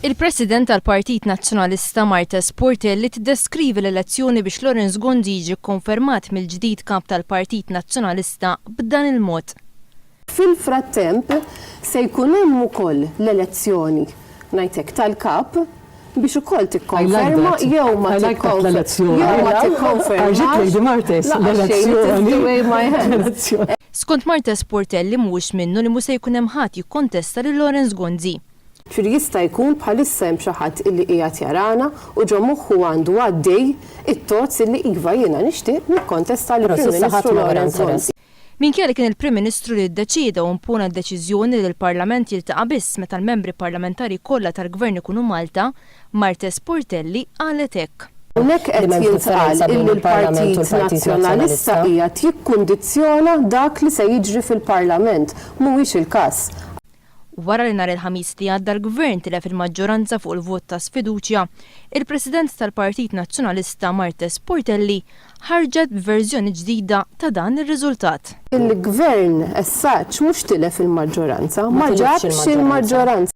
Il-President tal-Partit Nazzjonalista Marta Sportelli tiddeskrivi l-elezzjoni biex Lawrence Gondzi jiġi kkonfermat mill-ġdid kap tal-Partit Nazzjonalista b'dan il-mod. Fil-frattemp se jkun hemm ukoll l-elezzjoni ngħidlek tal-kap biex ukoll tikkonferma jew ma tikkonferma. Skont Marta Sportelli mhux minnu li mhux se jkun hemm ħadd jikkontesta lil Lawrence Gondzi. Ġifieri jista' jkun bħalissa hemm xi ħadd illi qiegħed jarana u ġo moħħu għandu għaddej it-tozz illi iva jiena nixtieq nikkontesta lill-Prim Ministru Lawrence Gondzi. Minkejja li kien il-Prim Ministru li ddeċieda u impona d-deċiżjoni li l-Parlament jiltaqa' biss meta l-membri parlamentari kollha tal-Gvern ikunu Malta, Marta Sportelli qalet hekk. Hawnhekk qed jintqal illi l-Partit Nazzjonalista qiegħed jikkundizzjona dak li se jiġri fil-Parlament, mhuwiex il-każ. Wara li nhar il-ħamis li għadda l-Gvern tilef il-maġġoranza fuq il-vot ta' sfiduċja, il-President tal-Partit Nazzjonalista Marta Sportelli ħarġet b'verżjoni ġdida ta' dan ir-riżultat. Il-Gvern as-saġġ mhux tilef il-maġġoranza, ma ġabx il-maġġoranza.